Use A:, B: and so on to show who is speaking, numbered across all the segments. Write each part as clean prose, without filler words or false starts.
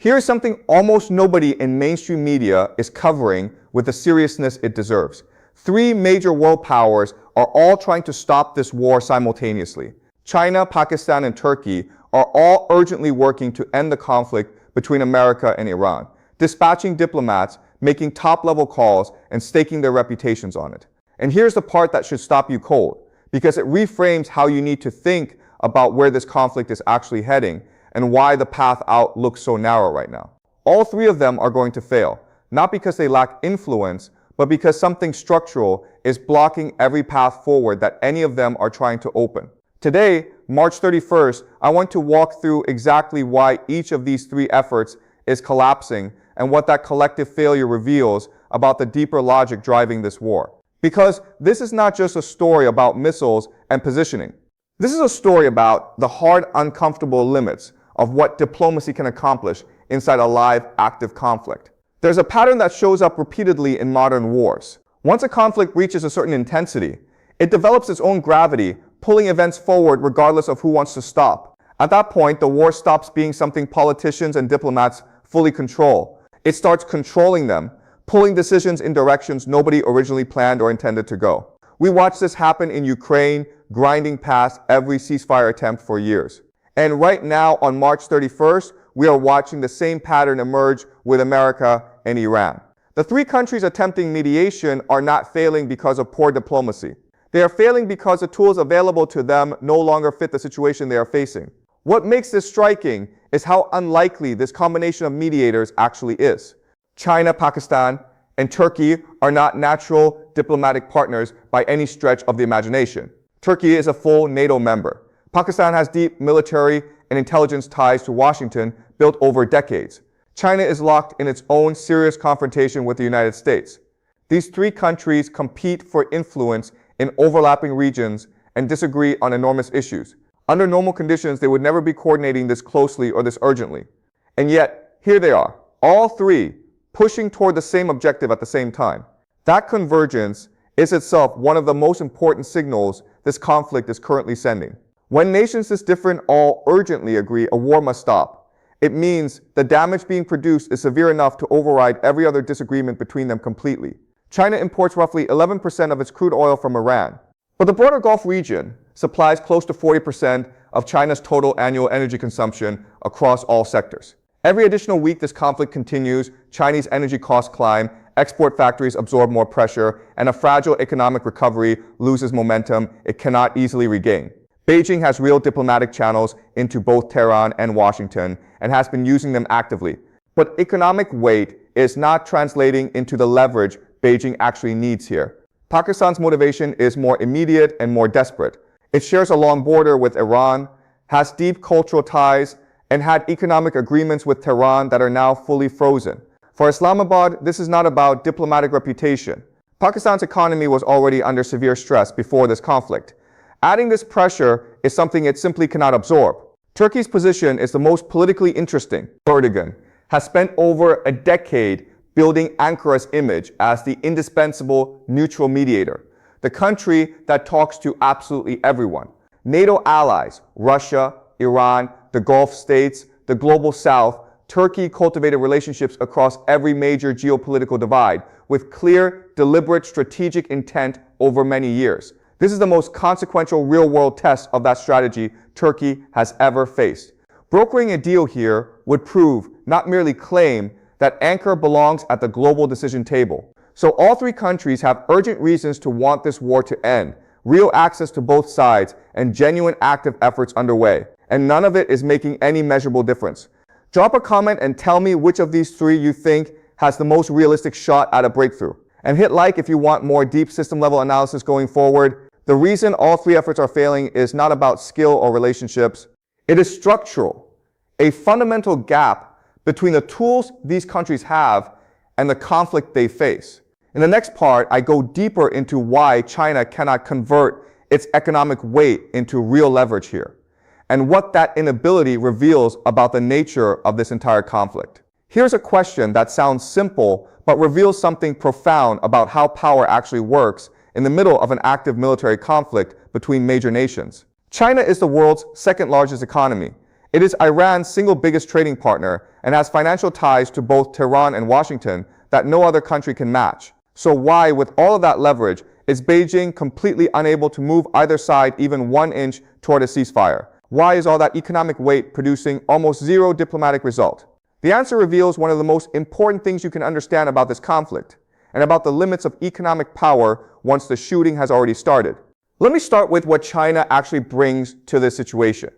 A: Here's something almost nobody in mainstream media is covering with the seriousness it deserves. Three major world powers are all trying to stop this war simultaneously. China, Pakistan, and Turkey are all urgently working to end the conflict between America and Iran, dispatching diplomats, making top-level calls, and staking their reputations on it. And here's the part that should stop you cold, because it reframes how you need to think about where this conflict is actually heading and why the path out looks so narrow right now. All three of them are going to fail, not because they lack influence, but because something structural is blocking every path forward that any of them are trying to open. Today, March 31st, I want to walk through exactly why each of these three efforts is collapsing and what that collective failure reveals about the deeper logic driving this war. Because this is not just a story about missiles and positioning. This is a story about the hard, uncomfortable limits of what diplomacy can accomplish inside a live, active conflict. There's a pattern that shows up repeatedly in modern wars. Once a conflict reaches a certain intensity, it develops its own gravity, pulling events forward regardless of who wants to stop. At that point, the war stops being something politicians and diplomats fully control. It starts controlling them, pulling decisions in directions nobody originally planned or intended to go. We watched this happen in Ukraine, grinding past every ceasefire attempt for years. And right now, on March 31st, we are watching the same pattern emerge with America and Iran. The three countries attempting mediation are not failing because of poor diplomacy. They are failing because the tools available to them no longer fit the situation they are facing. What makes this striking is how unlikely this combination of mediators actually is. China, Pakistan, and Turkey are not natural diplomatic partners by any stretch of the imagination. Turkey is a full NATO member. Pakistan has deep military and intelligence ties to Washington built over decades. China is locked in its own serious confrontation with the United States. These three countries compete for influence in overlapping regions and disagree on enormous issues. Under normal conditions, they would never be coordinating this closely or this urgently. And yet, here they are, all three pushing toward the same objective at the same time. That convergence is itself one of the most important signals this conflict is currently sending. When nations this different all urgently agree a war must stop, it means the damage being produced is severe enough to override every other disagreement between them completely. China imports roughly 11% of its crude oil from Iran, but the broader Gulf region supplies close to 40% of China's total annual energy consumption across all sectors. Every additional week this conflict continues, Chinese energy costs climb, export factories absorb more pressure, and a fragile economic recovery loses momentum it cannot easily regain. Beijing has real diplomatic channels into both Tehran and Washington and has been using them actively. But economic weight is not translating into the leverage Beijing actually needs here. Pakistan's motivation is more immediate and more desperate. It shares a long border with Iran, has deep cultural ties, and had economic agreements with Tehran that are now fully frozen. For Islamabad, this is not about diplomatic reputation. Pakistan's economy was already under severe stress before this conflict. Adding this pressure is something it simply cannot absorb. Turkey's position is the most politically interesting. Erdogan has spent over a decade building Ankara's image as the indispensable neutral mediator, the country that talks to absolutely everyone. NATO allies, Russia, Iran, the Gulf states, the global south, Turkey cultivated relationships across every major geopolitical divide with clear, deliberate strategic intent over many years. This is the most consequential real-world test of that strategy Turkey has ever faced. Brokering a deal here would prove, not merely claim, that Ankara belongs at the global decision table. So all three countries have urgent reasons to want this war to end, real access to both sides, and genuine active efforts underway. And none of it is making any measurable difference. Drop a comment and tell me which of these three you think has the most realistic shot at a breakthrough. And hit like if you want more deep system-level analysis going forward. The reason all three efforts are failing is not about skill or relationships. It is structural, a fundamental gap between the tools these countries have and the conflict they face. In the next part, I go deeper into why China cannot convert its economic weight into real leverage here, and what that inability reveals about the nature of this entire conflict. Here's a question that sounds simple, but reveals something profound about how power actually works in the middle of an active military conflict between major nations. China is the world's second largest economy. It is Iran's single biggest trading partner and has financial ties to both Tehran and Washington that no other country can match. So why, with all of that leverage, is Beijing completely unable to move either side even 1 inch toward a ceasefire? Why is all that economic weight producing almost zero diplomatic result? The answer reveals one of the most important things you can understand about this conflict, and about the limits of economic power once the shooting has already started. Let me start with what China actually brings to this situation,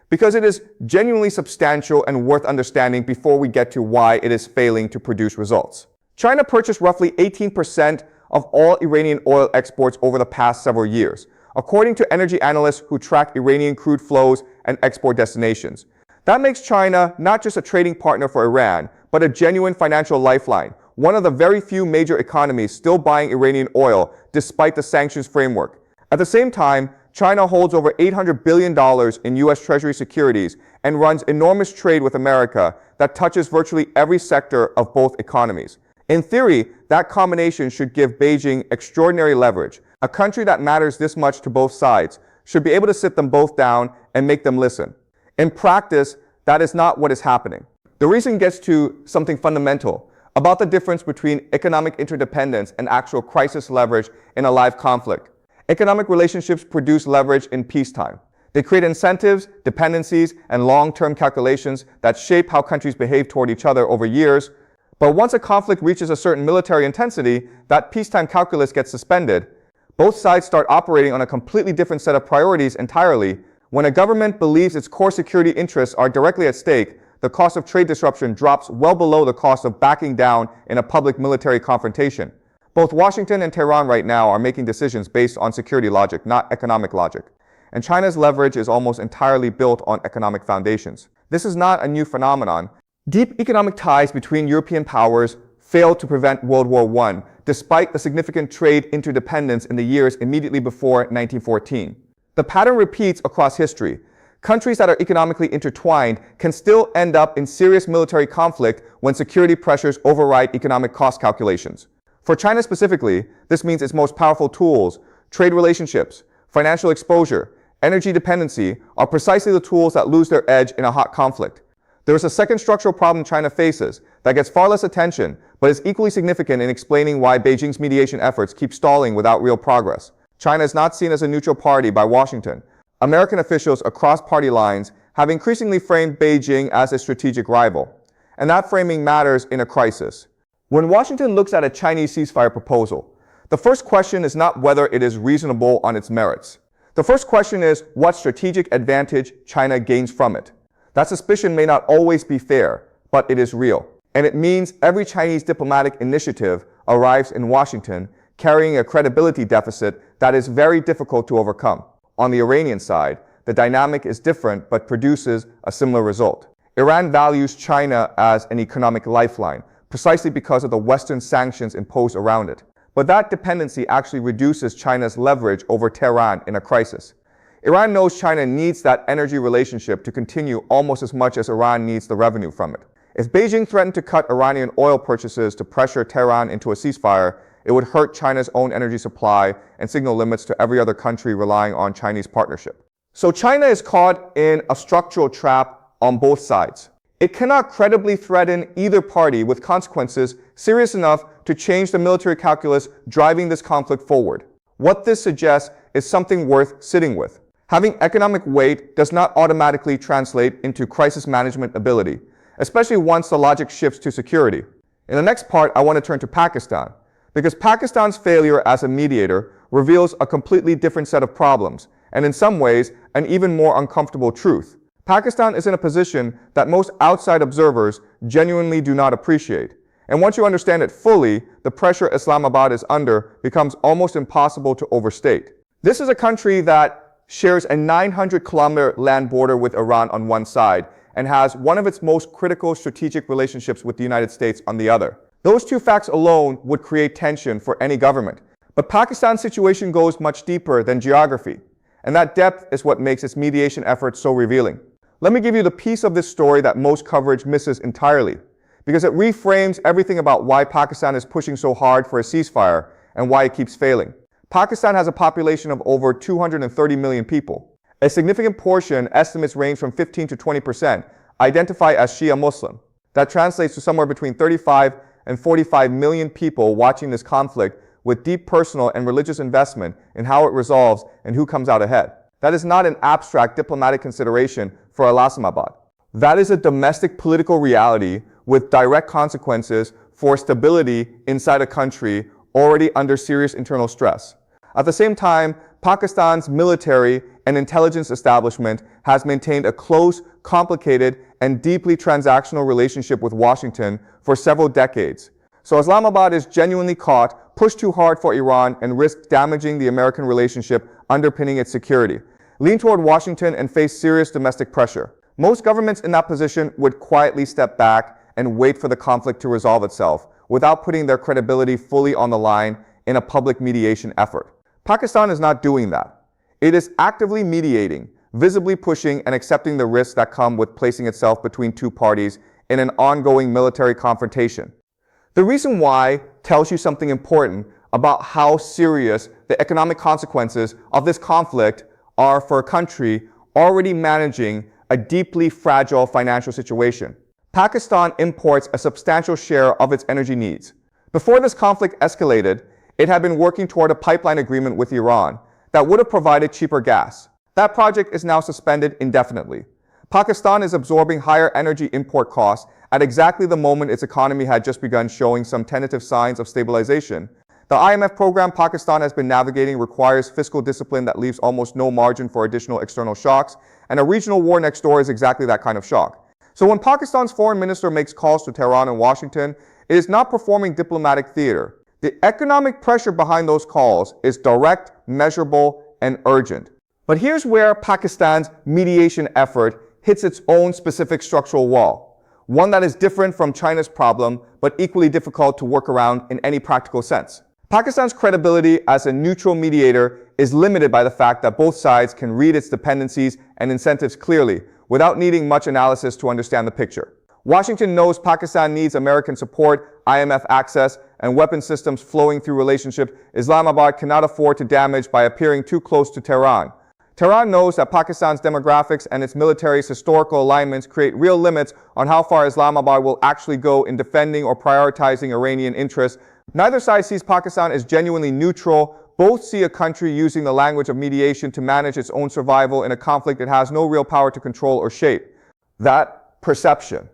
A: because it is genuinely substantial and worth understanding before we get to why it is failing to produce results. China purchased roughly 18% of all Iranian oil exports over the past several years, according to energy analysts who track Iranian crude flows and export destinations. That makes China not just a trading partner for Iran, but a genuine financial lifeline, one of the very few major economies still buying Iranian oil despite the sanctions framework. At the same time, China holds over $800 billion in U.S. Treasury securities and runs enormous trade with America that touches virtually every sector of both economies. In theory, that combination should give Beijing extraordinary leverage. A country that matters this much to both sides should be able to sit them both down and make them listen. In practice, that is not what is happening. The reason gets to something fundamental about the difference between economic interdependence and actual crisis leverage in a live conflict. Economic relationships produce leverage in peacetime. They create incentives, dependencies, and long-term calculations that shape how countries behave toward each other over years. But once a conflict reaches a certain military intensity, that peacetime calculus gets suspended. Both sides start operating on a completely different set of priorities entirely. When a government believes its core security interests are directly at stake, the cost of trade disruption drops well below the cost of backing down in a public military confrontation. Both Washington and Tehran right now are making decisions based on security logic, not economic logic. And China's leverage is almost entirely built on economic foundations. This is not a new phenomenon. Deep economic ties between European powers failed to prevent World War I, despite the significant trade interdependence in the years immediately before 1914. The pattern repeats across history. Countries that are economically intertwined can still end up in serious military conflict when security pressures override economic cost calculations. For China specifically, this means its most powerful tools, trade relationships, financial exposure, energy dependency, are precisely the tools that lose their edge in a hot conflict. There is a second structural problem China faces that gets far less attention, but is equally significant in explaining why Beijing's mediation efforts keep stalling without real progress. China is not seen as a neutral party by Washington. American officials across party lines have increasingly framed Beijing as a strategic rival, and that framing matters in a crisis. When Washington looks at a Chinese ceasefire proposal, the first question is not whether it is reasonable on its merits. The first question is what strategic advantage China gains from it. That suspicion may not always be fair, but it is real. And it means every Chinese diplomatic initiative arrives in Washington carrying a credibility deficit that is very difficult to overcome. On the Iranian side, the dynamic is different but produces a similar result. Iran values China as an economic lifeline, precisely because of the Western sanctions imposed around it. But that dependency actually reduces China's leverage over Tehran in a crisis. Iran knows China needs that energy relationship to continue almost as much as Iran needs the revenue from it. If Beijing threatened to cut Iranian oil purchases to pressure Tehran into a ceasefire, it would hurt China's own energy supply and signal limits to every other country relying on Chinese partnership. So China is caught in a structural trap on both sides. It cannot credibly threaten either party with consequences serious enough to change the military calculus driving this conflict forward. What this suggests is something worth sitting with. Having economic weight does not automatically translate into crisis management ability, especially once the logic shifts to security. In the next part, I want to turn to Pakistan, because Pakistan's failure as a mediator reveals a completely different set of problems, and in some ways, an even more uncomfortable truth. Pakistan is in a position that most outside observers genuinely do not appreciate. And once you understand it fully, the pressure Islamabad is under becomes almost impossible to overstate. This is a country that shares a 900-kilometer land border with Iran on one side and has one of its most critical strategic relationships with the United States on the other. Those two facts alone would create tension for any government. But Pakistan's situation goes much deeper than geography, and that depth is what makes its mediation efforts so revealing. Let me give you the piece of this story that most coverage misses entirely, because it reframes everything about why Pakistan is pushing so hard for a ceasefire and why it keeps failing. Pakistan has a population of over 230 million people. A significant portion, estimates range from 15 to 20%, identify as Shia Muslim. That translates to somewhere between 35 and 45 million people watching this conflict with deep personal and religious investment in how it resolves and who comes out ahead. That is not an abstract diplomatic consideration for Islamabad. That is a domestic political reality with direct consequences for stability inside a country already under serious internal stress. At the same time, Pakistan's military and intelligence establishment has maintained a close, complicated, and deeply transactional relationship with Washington for several decades. So Islamabad is genuinely caught, pushed too hard for Iran, and risks damaging the American relationship underpinning its security. Lean toward Washington and face serious domestic pressure. Most governments in that position would quietly step back and wait for the conflict to resolve itself without putting their credibility fully on the line in a public mediation effort. Pakistan is not doing that. It is actively mediating, visibly pushing and accepting the risks that come with placing itself between two parties in an ongoing military confrontation. The reason why tells you something important about how serious the economic consequences of this conflict are for a country already managing a deeply fragile financial situation. Pakistan imports a substantial share of its energy needs. Before this conflict escalated, it had been working toward a pipeline agreement with Iran that would have provided cheaper gas. That project is now suspended indefinitely. Pakistan is absorbing higher energy import costs at exactly the moment its economy had just begun showing some tentative signs of stabilization. The IMF program Pakistan has been navigating requires fiscal discipline that leaves almost no margin for additional external shocks, and a regional war next door is exactly that kind of shock. So when Pakistan's foreign minister makes calls to Tehran and Washington, it is not performing diplomatic theater. The economic pressure behind those calls is direct, measurable, and urgent. But here's where Pakistan's mediation effort hits its own specific structural wall, one that is different from China's problem, but equally difficult to work around in any practical sense. Pakistan's credibility as a neutral mediator is limited by the fact that both sides can read its dependencies and incentives clearly, without needing much analysis to understand the picture. Washington knows Pakistan needs American support, IMF access, and weapon systems flowing through relationship Islamabad cannot afford to damage by appearing too close to Tehran. Tehran knows that Pakistan's demographics and its military's historical alignments create real limits on how far Islamabad will actually go in defending or prioritizing Iranian interests. Neither side sees Pakistan as genuinely neutral. Both see a country using the language of mediation to manage its own survival in a conflict it has no real power to control or shape. That perception,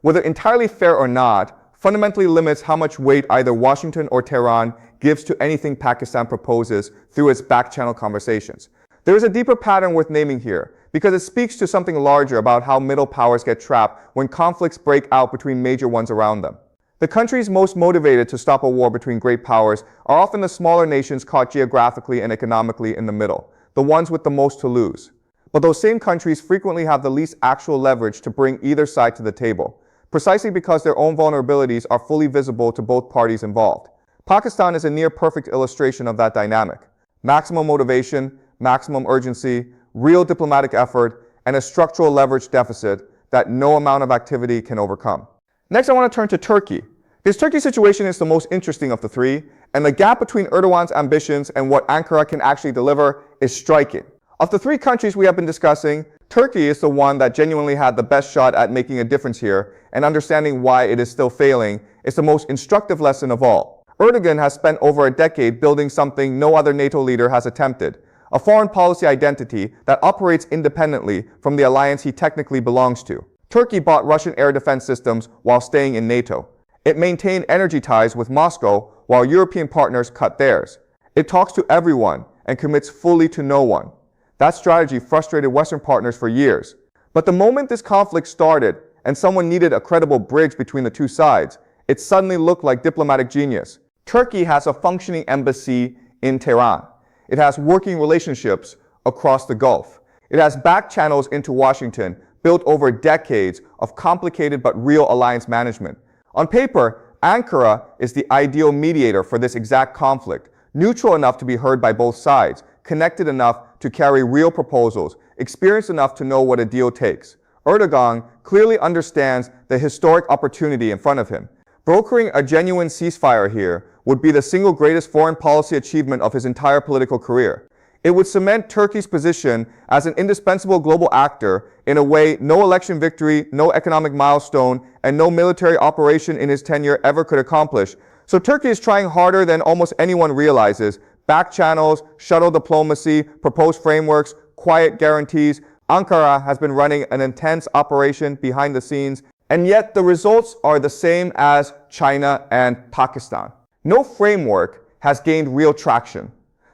A: whether entirely fair or not, fundamentally limits how much weight either Washington or Tehran gives to anything Pakistan proposes through its back-channel conversations. There is a deeper pattern worth naming here, because it speaks to something larger about how middle powers get trapped when conflicts break out between major ones around them. The countries most motivated to stop a war between great powers are often the smaller nations caught geographically and economically in the middle, the ones with the most to lose. But those same countries frequently have the least actual leverage to bring either side to the table, precisely because their own vulnerabilities are fully visible to both parties involved. Pakistan is a near-perfect illustration of that dynamic. Maximum motivation, maximum urgency, real diplomatic effort, and a structural leverage deficit that no amount of activity can overcome. Next, I want to turn to Turkey. This Turkey situation is the most interesting of the three, and the gap between Erdogan's ambitions and what Ankara can actually deliver is striking. Of the three countries we have been discussing, Turkey is the one that genuinely had the best shot at making a difference here, and understanding why it is still failing is the most instructive lesson of all. Erdogan has spent over a decade building something no other NATO leader has attempted, a foreign policy identity that operates independently from the alliance he technically belongs to. Turkey bought Russian air defense systems while staying in NATO. It maintained energy ties with Moscow while European partners cut theirs. It talks to everyone and commits fully to no one. That strategy frustrated Western partners for years. But the moment this conflict started and someone needed a credible bridge between the two sides, it suddenly looked like diplomatic genius. Turkey has a functioning embassy in Tehran. It has working relationships across the Gulf. It has back channels into Washington, built over decades of complicated but real alliance management. On paper, Ankara is the ideal mediator for this exact conflict, neutral enough to be heard by both sides, connected enough to carry real proposals, experienced enough to know what a deal takes. Erdogan clearly understands the historic opportunity in front of him. Brokering a genuine ceasefire here would be the single greatest foreign policy achievement of his entire political career. It would cement Turkey's position as an indispensable global actor in a way no election victory, no economic milestone, and no military operation in his tenure ever could accomplish. So Turkey is trying harder than almost anyone realizes. Back channels, shuttle diplomacy, proposed frameworks, quiet guarantees. Ankara has been running an intense operation behind the scenes, and yet the results are the same as China and Pakistan. No framework has gained real traction.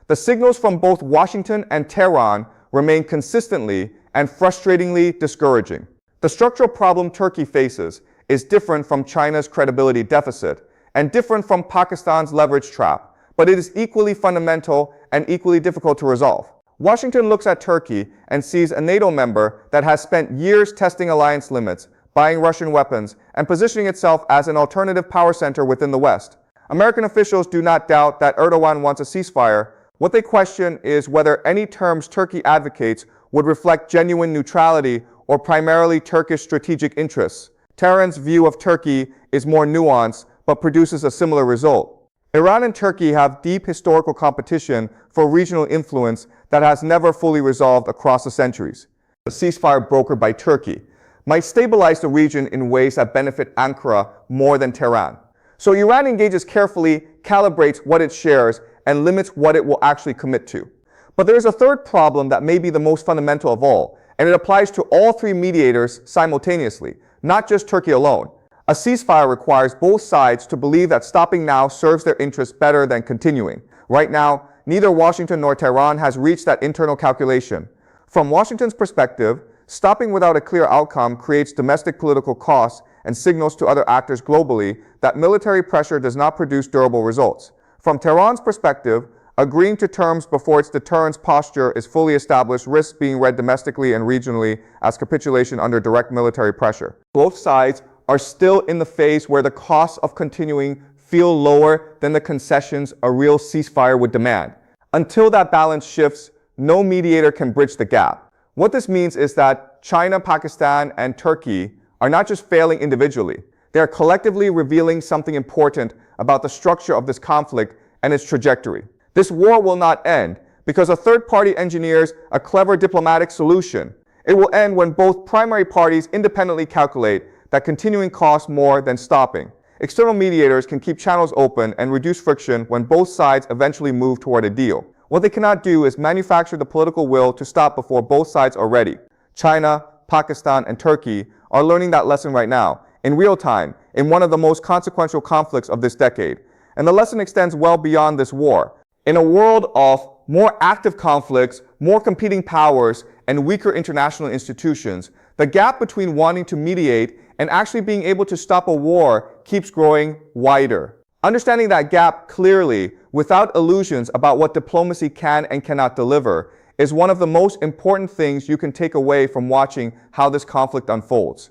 A: The signals from both Washington and Tehran remain consistently and frustratingly discouraging. The structural problem Turkey faces is different from China's credibility deficit and different from Pakistan's leverage trap, but it is equally fundamental and equally difficult to resolve. Washington looks at Turkey and sees a NATO member that has spent years testing alliance limits, buying Russian weapons, and positioning itself as an alternative power center within the West. American officials do not doubt that Erdogan wants a ceasefire. What they question is whether any terms Turkey advocates would reflect genuine neutrality or primarily Turkish strategic interests. Tehran's view of Turkey is more nuanced, but produces a similar result. Iran and Turkey have deep historical competition for regional influence that has never fully resolved across the centuries. A ceasefire brokered by Turkey might stabilize the region in ways that benefit Ankara more than Tehran. So Iran engages carefully, calibrates what it shares, and limits what it will actually commit to. But there is a third problem that may be the most fundamental of all, and it applies to all three mediators simultaneously, not just Turkey alone. A ceasefire requires both sides to believe that stopping now serves their interests better than continuing. Right now, neither Washington nor Tehran has reached that internal calculation. From Washington's perspective, stopping without a clear outcome creates domestic political costs and signals to other actors globally that military pressure does not produce durable results. From Tehran's perspective, agreeing to terms before its deterrence posture is fully established risks being read domestically and regionally as capitulation under direct military pressure. Both sides are still in the phase where the costs of continuing feel lower than the concessions a real ceasefire would demand. Until that balance shifts, no mediator can bridge the gap. What this means is that China, Pakistan, and Turkey are not just failing individually. They are collectively revealing something important about the structure of this conflict and its trajectory. This war will not end because a third party engineers a clever diplomatic solution. It will end when both primary parties independently calculate that continuing costs more than stopping. External mediators can keep channels open and reduce friction when both sides eventually move toward a deal. What they cannot do is manufacture the political will to stop before both sides are ready. China, Pakistan, and Turkey are learning that lesson right now, in real time, in one of the most consequential conflicts of this decade. And the lesson extends well beyond this war. In a world of more active conflicts, more competing powers, and weaker international institutions, the gap between wanting to mediate and actually being able to stop a war keeps growing wider. Understanding that gap clearly, without illusions about what diplomacy can and cannot deliver, is one of the most important things you can take away from watching how this conflict unfolds.